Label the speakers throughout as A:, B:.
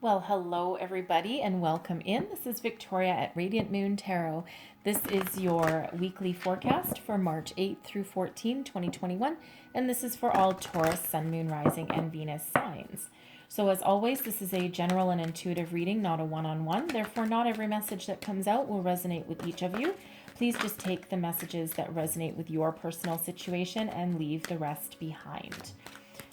A: Well, hello everybody and welcome in. This is Victoria at Radiant Moon Tarot. This is your weekly forecast for March 8th through 14, 2021, and this is for all Taurus, Sun, Moon, Rising, and Venus signs. So as always, this is a general and intuitive reading, not a one-on-one. Therefore, not every message that comes out will resonate with each of you. Please just take the messages that resonate with your personal situation and leave the rest behind.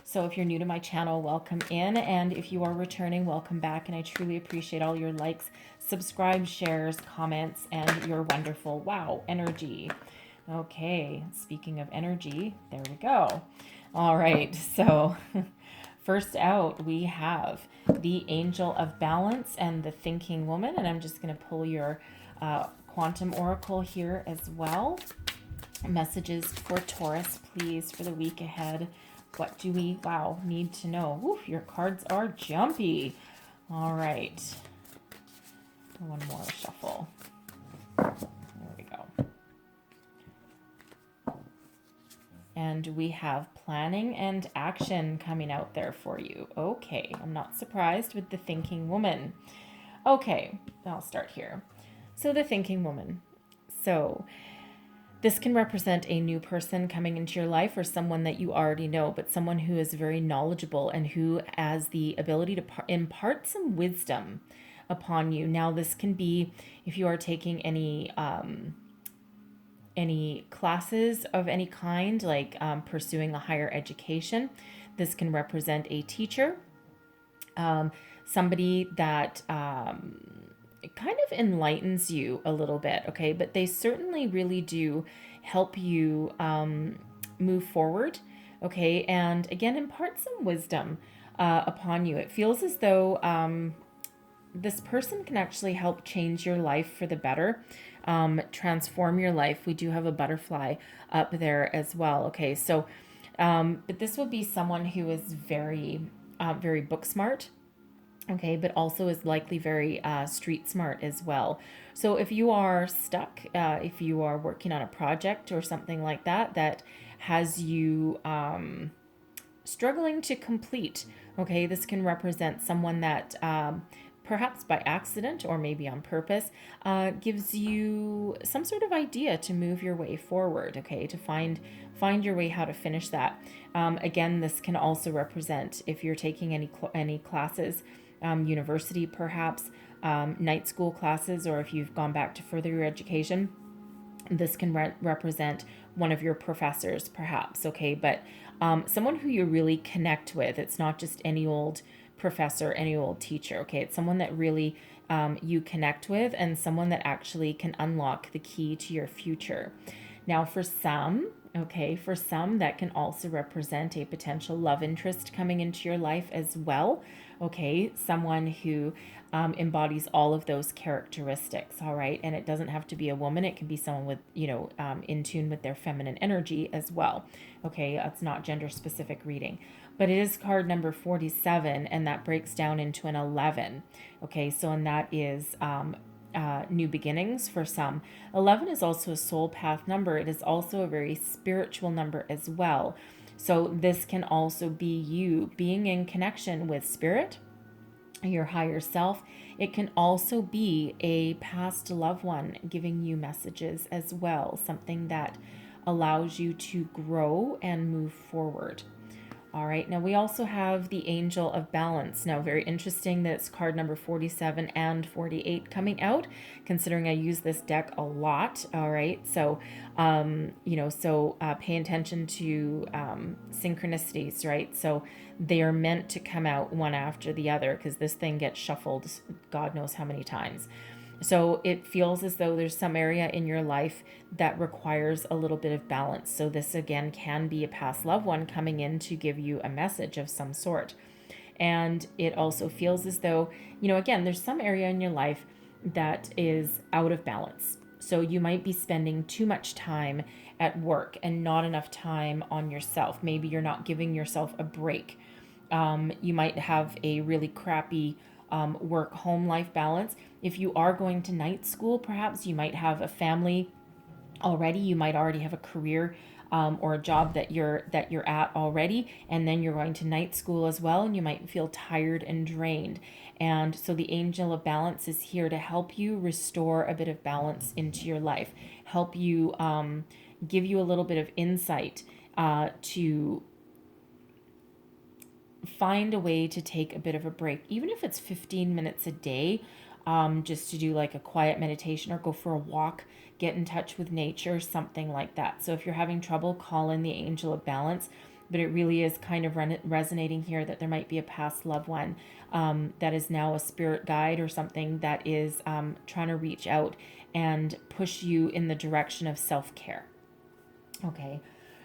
A: So if you're new to my channel, welcome in. And if you are returning, welcome back. And I truly appreciate all your likes, subscribe, shares, comments, and your wonderful wow energy. Okay, speaking of energy, there we go. All right, so first out, we have the Angel of Balance and the Thinking Woman. And I'm just going to pull your Quantum Oracle here as well. Messages for Taurus, please, for the week ahead. What do we, need to know? Oof, your cards are jumpy. All right. One more shuffle. There we go. And we have planning and action coming out there for you. Okay, I'm not surprised with the Thinking Woman. Okay, I'll start here. So the Thinking Woman. So this can represent a new person coming into your life or someone that you already know, but someone who is very knowledgeable and who has the ability to impart some wisdom upon you. Now, this can be if you are taking any classes of any kind, like pursuing a higher education. This can represent a teacher, somebody that it kind of enlightens you a little bit, okay? But they certainly really do help you move forward, okay? And again, impart some wisdom upon you. It feels as though this person can actually help change your life for the better, transform your life. We do have a butterfly up there as well, okay? So, but this will be someone who is very, very book smart, okay, but also is likely very street smart as well. So if you are stuck, if you are working on a project or something like that, that has you struggling to complete, okay, this can represent someone that perhaps by accident or maybe on purpose gives you some sort of idea to move your way forward, okay, to find your way how to finish that. Again, this can also represent if you're taking any classes, university perhaps, night school classes, or if you've gone back to further your education, this can represent one of your professors perhaps, okay, but someone who you really connect with. It's not just any old professor, any old teacher, okay, it's someone that really you connect with and someone that actually can unlock the key to your future. Now for some, that can also represent a potential love interest coming into your life as well. Okay, someone who embodies all of those characteristics, all right? And it doesn't have to be a woman. It can be someone with, in tune with their feminine energy as well. Okay, it's not gender specific reading. But it is card number 47, and that breaks down into an 11. Okay, so and that is new beginnings for some. 11 is also a soul path number. It is also a very spiritual number as well. So this can also be you being in connection with spirit, your higher self. It can also be a past loved one giving you messages as well, something that allows you to grow and move forward. All right, now we also have the Angel of Balance. Now, very interesting that it's card number 47 and 48 coming out, considering I use this deck a lot. All right, so, pay attention to synchronicities, right? So they are meant to come out one after the other because this thing gets shuffled God knows how many times. So it feels as though there's some area in your life that requires a little bit of balance. So this again can be a past loved one coming in to give you a message of some sort. And it also feels as though, again, there's some area in your life that is out of balance. So you might be spending too much time at work and not enough time on yourself. Maybe you're not giving yourself a break. You might have a really crappy work-home life balance. If you are going to night school, perhaps you might have a family already. You might already have a career or a job that you're at already, and then you're going to night school as well, and you might feel tired and drained. And so the angel of balance is here to help you restore a bit of balance into your life, help you, give you a little bit of insight to find a way to take a bit of a break, even if it's 15 minutes a day, just to do like a quiet meditation or go for a walk, get in touch with nature, something like that. So if you're having trouble, call in the angel of balance. But it really is kind of resonating here that there might be a past loved one that is now a spirit guide or something that is trying to reach out and push you in the direction of self-care. Okay.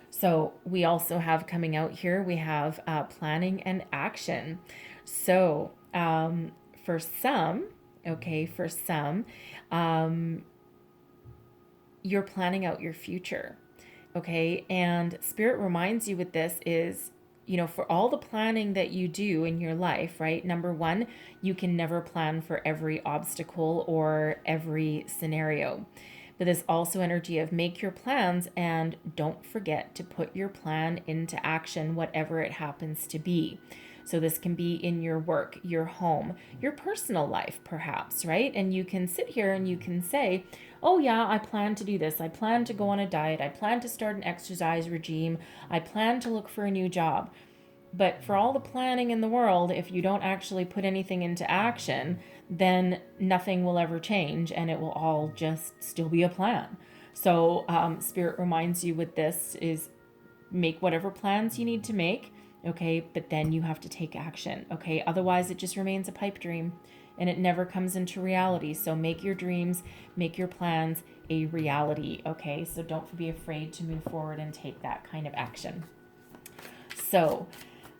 A: So we also have coming out here, we have planning and action. So for some, you're planning out your future. Okay. And Spirit reminds you with this is, for all the planning that you do in your life, right? Number one, you can never plan for every obstacle or every scenario. But there's also energy of make your plans and don't forget to put your plan into action, whatever it happens to be. So this can be in your work, your home, your personal life, perhaps, right? And you can sit here and you can say, oh yeah, I plan to do this. I plan to go on a diet. I plan to start an exercise regime. I plan to look for a new job. But for all the planning in the world, if you don't actually put anything into action, then nothing will ever change and it will all just still be a plan. So Spirit reminds you with this is make whatever plans you need to make, okay? But then you have to take action, okay? Otherwise, it just remains a pipe dream and it never comes into reality. So make your dreams, make your plans a reality, okay? So don't be afraid to move forward and take that kind of action. So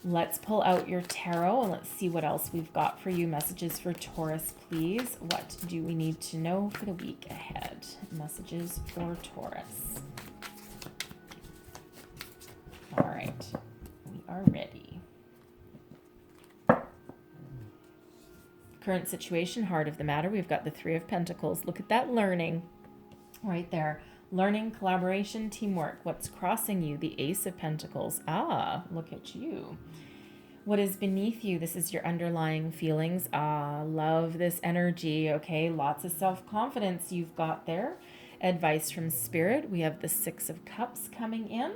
A: let's pull out your tarot and let's see what else we've got for you. Messages for Taurus, please. What do we need to know for the week ahead? Messages for Taurus. All right, we are ready. Current situation, heart of the matter. We've got the Three of Pentacles. Look at that learning right there. Learning, collaboration, teamwork. What's crossing you? The Ace of Pentacles. Ah, look at you. What is beneath you? This is your underlying feelings. Ah, love this energy. Okay, lots of self-confidence you've got there. Advice from Spirit. We have the Six of Cups coming in.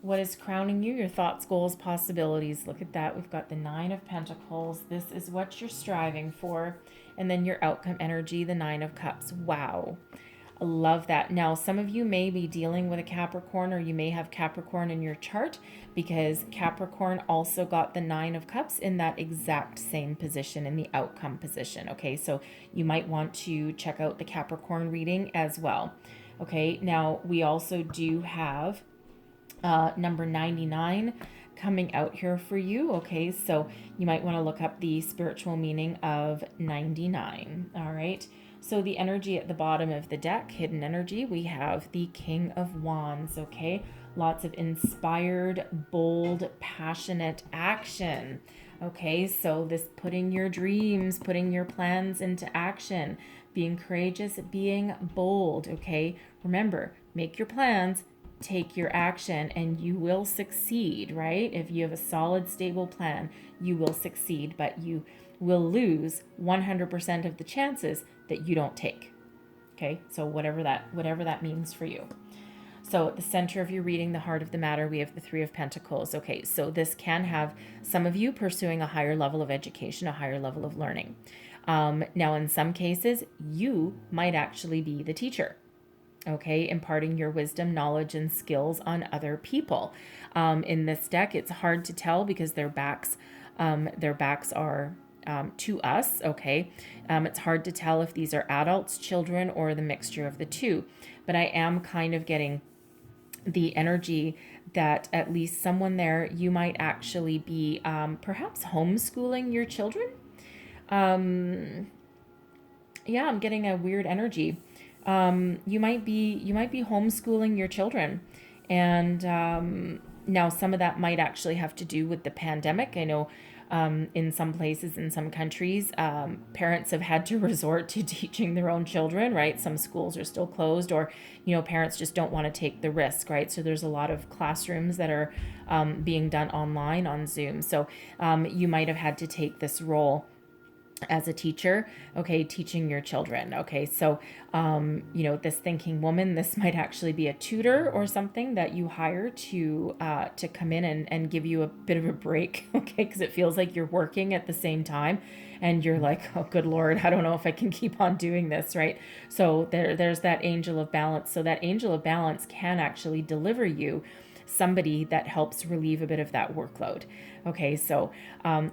A: What is crowning you? Your thoughts, goals, possibilities. Look at that. We've got the Nine of Pentacles. This is what you're striving for. And then your outcome energy, the Nine of Cups. Wow. I love that. Now, some of you may be dealing with a Capricorn, or you may have Capricorn in your chart, because Capricorn also got the Nine of Cups in that exact same position, in the outcome position. Okay, so you might want to check out the Capricorn reading as well. Okay, now we also do have number 99 coming out here for you. Okay, so you might want to look up the spiritual meaning of 99. All right. So the energy at the bottom of the deck, hidden energy, we have the King of Wands, okay? Lots of inspired, bold, passionate action, okay? So this putting your dreams, putting your plans into action, being courageous, being bold, okay? Remember, make your plans, take your action, and you will succeed, right? If you have a solid, stable plan, you will succeed, but you will lose 100% of the chances that you don't take. Okay, so whatever that means for you. So at the center of your reading, the heart of the matter, we have the Three of Pentacles. Okay, so this can have some of you pursuing a higher level of education, a higher level of learning. Now, in some cases, you might actually be the teacher. Okay, imparting your wisdom, knowledge, and skills on other people. In this deck, it's hard to tell because their backs are to us, okay? It's hard to tell if these are adults, children, or the mixture of the two. But I am kind of getting the energy that at least someone there, you might actually be perhaps homeschooling your children. Yeah, I'm getting a weird energy. You might be homeschooling your children, and now some of that might actually have to do with the pandemic. I know In some places, in some countries, parents have had to resort to teaching their own children, right? Some schools are still closed, or, parents just don't want to take the risk, right? So there's a lot of classrooms that are being done online on Zoom. So you might have had to take this role as a teacher, okay, teaching your children. Okay, so this thinking woman, this might actually be a tutor or something that you hire to come in and give you a bit of a break, okay, because it feels like you're working at the same time, and you're like, oh, good Lord, I don't know if I can keep on doing this, right? So there's that angel of balance. So that angel of balance can actually deliver you somebody that helps relieve a bit of that workload. Okay, so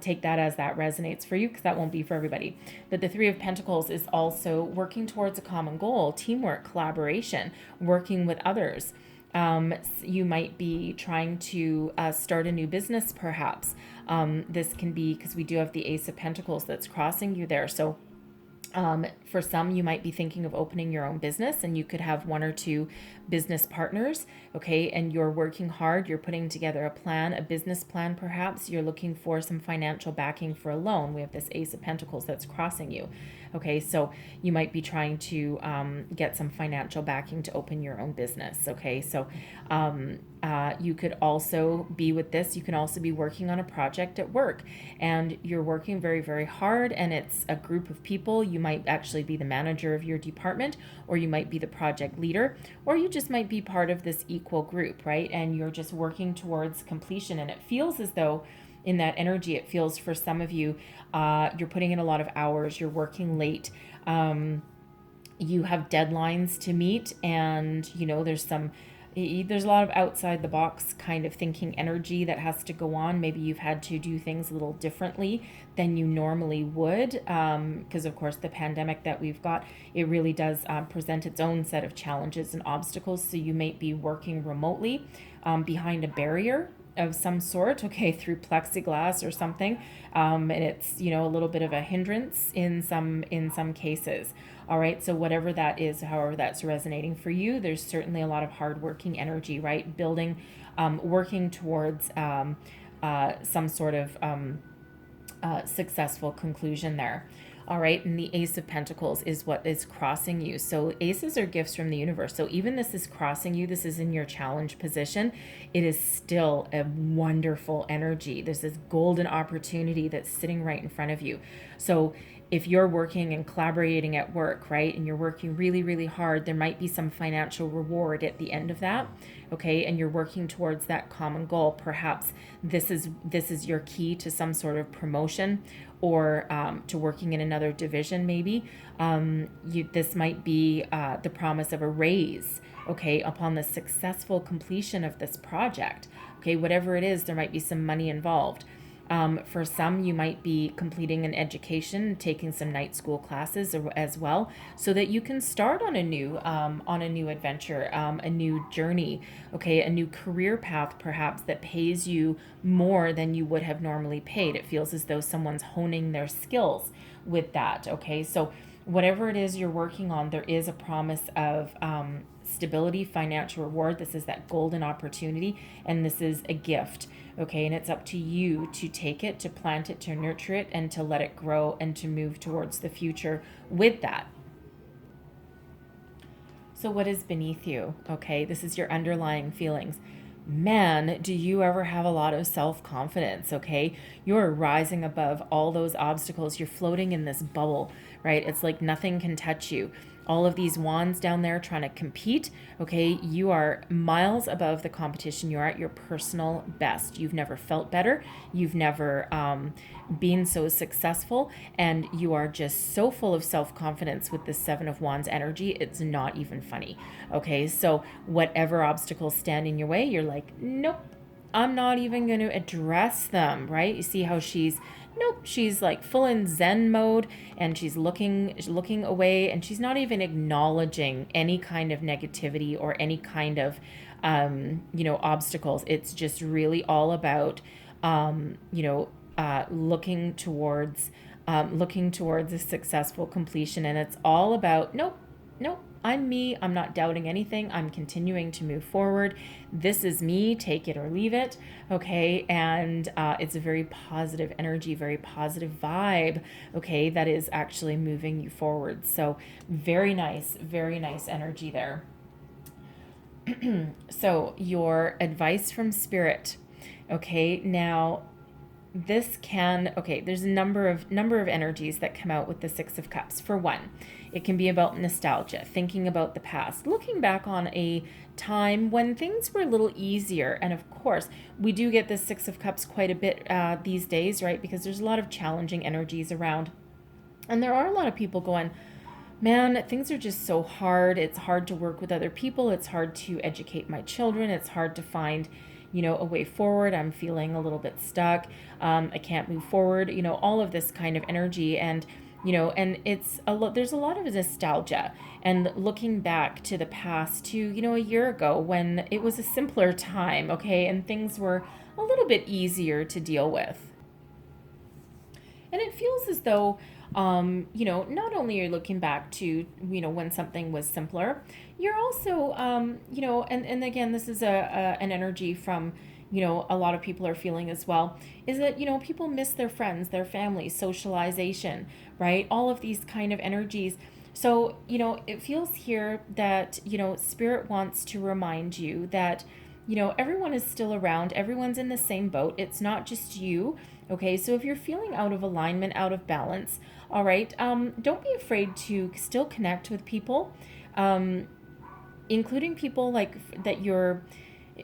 A: take that as that resonates for you, because that won't be for everybody. But the Three of Pentacles is also working towards a common goal, teamwork, collaboration, working with others. You might be trying to start a new business, perhaps. This can be, because we do have the Ace of Pentacles that's crossing you there. So for some, you might be thinking of opening your own business, and you could have one or two business partners, okay? And you're working hard, you're putting together a plan, a business plan perhaps. You're looking for some financial backing for a loan. We have this Ace of Pentacles that's crossing you, okay? So you might be trying to get some financial backing to open your own business, okay? So you could also be with this, you can also be working on a project at work, and you're working very, very hard, and it's a group of people. You might actually be the manager of your department, or you might be the project leader, or you just might be part of this equal group, right? And you're just working towards completion. And it feels as though in that energy, it feels for some of you, you're putting in a lot of hours, you're working late, you have deadlines to meet, and there's a lot of outside the box kind of thinking energy that has to go on. Maybe you've had to do things a little differently than you normally would, because of course the pandemic that we've got, it really does present its own set of challenges and obstacles. So you may be working remotely behind a barrier of some sort, okay, through plexiglass or something, and it's a little bit of a hindrance in some cases. All right, so whatever that is, however that's resonating for you, there's certainly a lot of hardworking energy, right? Building, working towards some sort of successful conclusion there. All right, and the Ace of Pentacles is what is crossing you. So aces are gifts from the universe. So even this is crossing you, this is in your challenge position, it is still a wonderful energy. There's this golden opportunity that's sitting right in front of you. So if you're working and collaborating at work, right, and you're working really, really hard, there might be some financial reward at the end of that, okay, and you're working towards that common goal. Perhaps this is your key to some sort of promotion, or to working in another division, maybe. This might be the promise of a raise, okay, upon the successful completion of this project. Okay, whatever it is, there might be some money involved. For some, you might be completing an education, taking some night school classes as well, so that you can start on a new adventure, a new journey, okay, a new career path perhaps that pays you more than you would have normally paid. It feels as though someone's honing their skills with that, okay? So whatever it is you're working on, there is a promise of stability, financial reward. This is that golden opportunity, and this is a gift. Okay, and it's up to you to take it, to plant it, to nurture it, and to let it grow, and to move towards the future with that. So what is beneath you? Okay, this is your underlying feelings. Man, do you ever have a lot of self-confidence, okay? You're rising above all those obstacles. You're floating in this bubble, right? It's like nothing can touch you. All of these wands down there trying to compete, okay? You are miles above the competition. You're at your personal best. You've never felt better. You've never been so successful, and you are just so full of self-confidence with the Seven of Wands energy. It's not even funny, okay? So whatever obstacles stand in your way, you're like, nope, I'm not even going to address them, right? You see how she's like full in Zen mode, and she's looking away, and she's not even acknowledging any kind of negativity or any kind of obstacles. It's just really all about looking towards a successful completion, and it's all about nope, nope, I'm me. I'm not doubting anything. I'm continuing to move forward. This is me. Take it or leave it. Okay. And it's a very positive energy, very positive vibe. Okay. That is actually moving you forward. So very nice energy there. So your advice from spirit. Okay. Now there's a number of energies that come out with the Six of Cups. For one, it can be about nostalgia, thinking about the past, looking back on a time when things were a little easier. And of course, we do get the Six of Cups quite a bit these days, right? Because there's a lot of challenging energies around. And there are a lot of people going, man, things are just so hard. It's hard to work with other people. It's hard to educate my children. It's hard to find, a way forward. I'm feeling a little bit stuck. I can't move forward, all of this kind of energy. And, and there's a lot of nostalgia and looking back to the past to, a year ago when it was a simpler time. Okay. And things were a little bit easier to deal with. And it feels as though, not only are you looking back to, when something was simpler, you're also, and again, this is an energy from, a lot of people are feeling as well, is that, people miss their friends, their family, socialization, right? All of these kind of energies. So, it feels here that, Spirit wants to remind you that, everyone is still around. Everyone's in the same boat. It's not just you. Okay, so if you're feeling out of alignment, out of balance, all right, don't be afraid to still connect with people, including people like that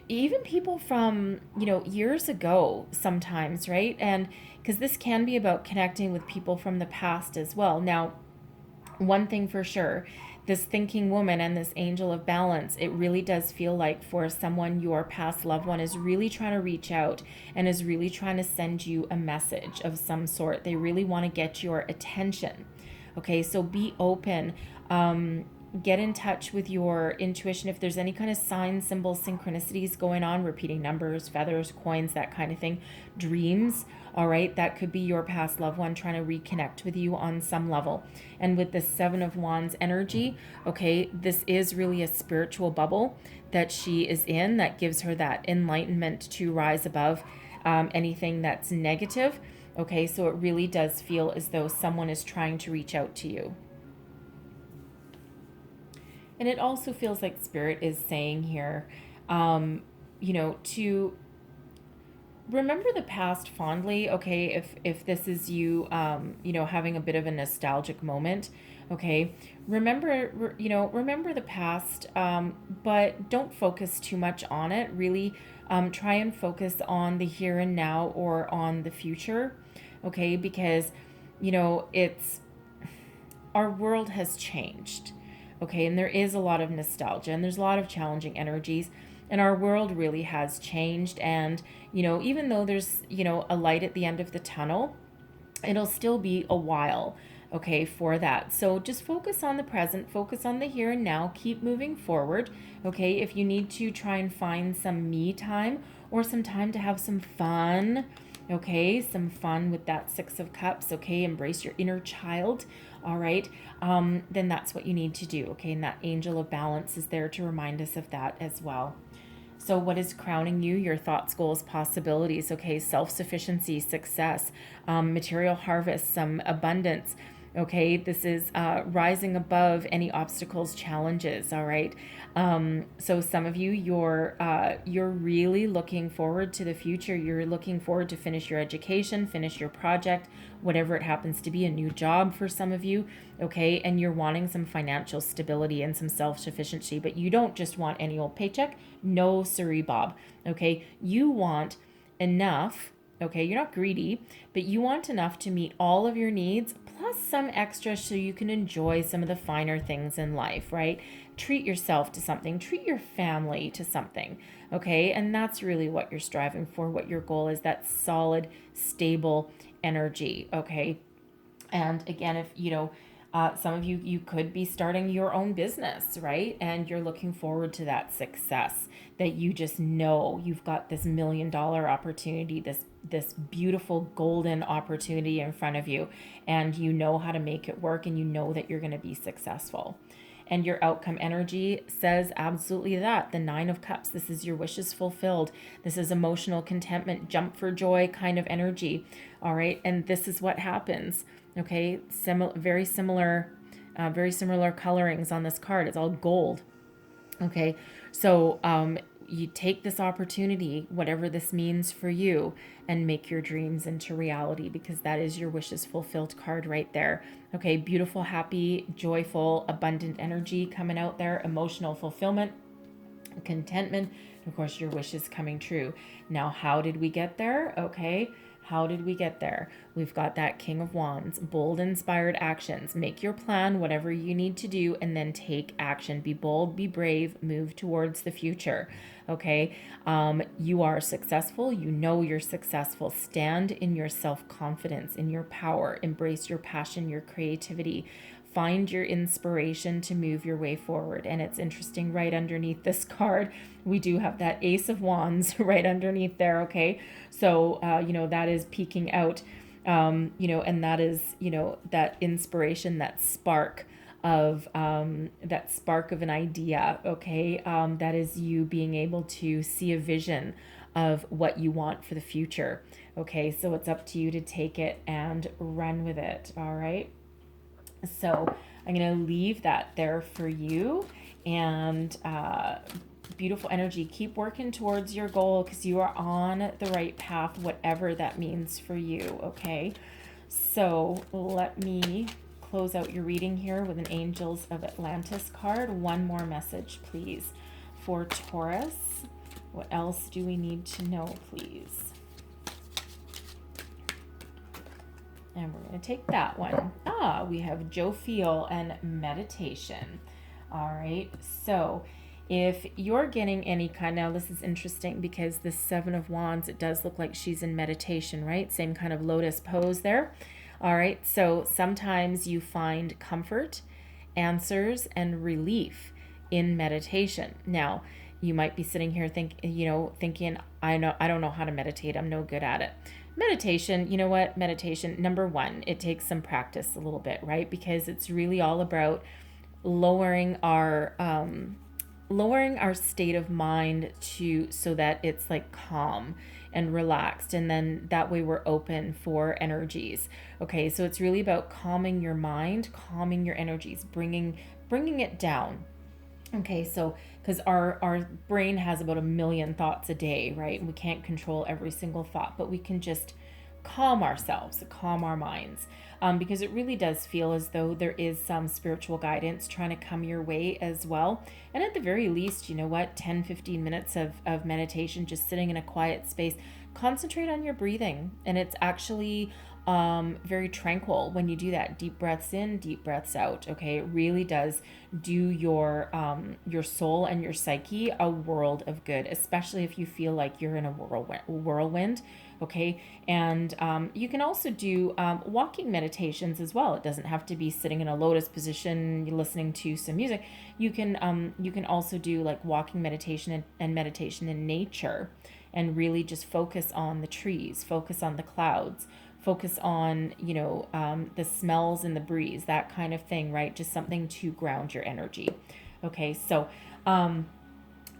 A: even people from, years ago sometimes, right? And because this can be about connecting with people from the past as well. Now, one thing for sure, this thinking woman and this angel of balance, it really does feel like for someone, your past loved one is really trying to reach out and is really trying to send you a message of some sort. They really want to get your attention. Okay, so be open. Get in touch with your intuition. If there's any kind of signs, symbols, synchronicities going on, repeating numbers, feathers, coins, that kind of thing, dreams, all right, that could be your past loved one trying to reconnect with you on some level. And with the Seven of Wands energy, okay, this is really a spiritual bubble that she is in that gives her that enlightenment to rise above anything that's negative. Okay, so it really does feel as though someone is trying to reach out to you. And it also feels like Spirit is saying here, to remember the past fondly. Okay, if this is you, having a bit of a nostalgic moment. Okay, remember the past, but don't focus too much on it. Really, try and focus on the here and now or on the future. Okay, because it's our world has changed. Okay, and there is a lot of nostalgia and there's a lot of challenging energies, and our world really has changed. And, even though there's, a light at the end of the tunnel, it'll still be a while, okay, for that. So just focus on the present, focus on the here and now, keep moving forward. Okay, if you need to try and find some me time or some time to have some fun, okay, some fun with that Six of Cups, okay, embrace your inner child, all right, then that's what you need to do, okay, and that angel of balance is there to remind us of that as well. So what is crowning you? Your thoughts, goals, possibilities, okay, self-sufficiency, success, material harvest, some abundance, okay, this is rising above any obstacles, challenges, all right. So some of you, you're really looking forward to the future. You're looking forward to finish your education, finish your project, whatever it happens to be, a new job for some of you, okay, and you're wanting some financial stability and some self-sufficiency, but you don't just want any old paycheck. No, siree, Bob, okay, you want enough. Okay, you're not greedy, but you want enough to meet all of your needs, plus some extra so you can enjoy some of the finer things in life, right? Treat yourself to something, treat your family to something, okay? And that's really what you're striving for, what your goal is, that solid, stable energy, okay? And again, if some of you could be starting your own business, right? And you're looking forward to that success, that you just know you've got this $1 million opportunity, this beautiful golden opportunity in front of you, and you know how to make it work, and you know that you're going to be successful. And your outcome energy says absolutely that. The Nine of Cups, this is your wishes fulfilled. This is emotional contentment, jump for joy kind of energy. All right. And this is what happens. Okay. Very similar colorings on this card. It's all gold. Okay. So, you take this opportunity, whatever this means for you, and make your dreams into reality, because that is your wishes fulfilled card right there. Okay, beautiful, happy, joyful, abundant energy coming out there, emotional fulfillment, contentment, and of course your wishes coming true. Now, how did we get there? Okay, how did we get there? We've got that King of Wands, bold, inspired actions. Make your plan, whatever you need to do, and then take action. Be bold, be brave, move towards the future. Okay, you are successful. You know you're successful. Stand in your self-confidence, in your power. Embrace your passion, your creativity. Find your inspiration to move your way forward. And it's interesting, right underneath this card, we do have that Ace of Wands right underneath there. Okay, so that is peeking out, and that is that inspiration, that spark of an idea. Okay, that is you being able to see a vision of what you want for the future. Okay, so it's up to you to take it and run with it. All right. So I'm going to leave that there for you, and beautiful energy. Keep working towards your goal, because you are on the right path, whatever that means for you. Okay. So let me close out your reading here with an Angels of Atlantis card. One more message, please, for Taurus. What else do we need to know, please? And we're going to take that one. We have Joe Feel and meditation. All right. So if you're getting any kind, now this is interesting because the Seven of Wands, it does look like she's in meditation, right? Same kind of lotus pose there. All right. So sometimes you find comfort, answers, and relief in meditation. Now, you might be sitting here thinking, I don't know how to meditate. I'm no good at it. Meditation, you know what? Meditation, number one, it takes some practice a little bit, right? Because it's really all about lowering our state of mind so that it's like calm and relaxed, and then that way we're open for energies. Okay, so it's really about calming your mind, calming your energies, bringing it down. Okay, so because our brain has about 1 million thoughts a day, right? We can't control every single thought, but we can just calm ourselves, calm our minds, because it really does feel as though there is some spiritual guidance trying to come your way as well. And at the very least, 10, 15 minutes of meditation, just sitting in a quiet space, concentrate on your breathing. And it's actually very tranquil when you do that. Deep breaths in, deep breaths out. Okay, it really does do your soul and your psyche a world of good, especially if you feel like you're in a whirlwind. Okay, and you can also do walking meditations as well. It doesn't have to be sitting in a lotus position listening to some music. You can also do like walking meditation and meditation in nature, and really just focus on the trees, focus on the clouds, focus on the smells and the breeze, that kind of thing, right? Just something to ground your energy. Okay, so I'm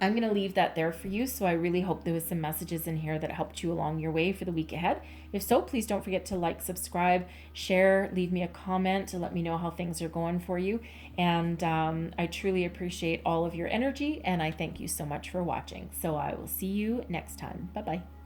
A: going to leave that there for you. So I really hope there was some messages in here that helped you along your way for the week ahead. If so, please don't forget to like, subscribe, share, leave me a comment to let me know how things are going for you. And I truly appreciate all of your energy, and I thank you so much for watching. So I will see you next time. Bye-bye.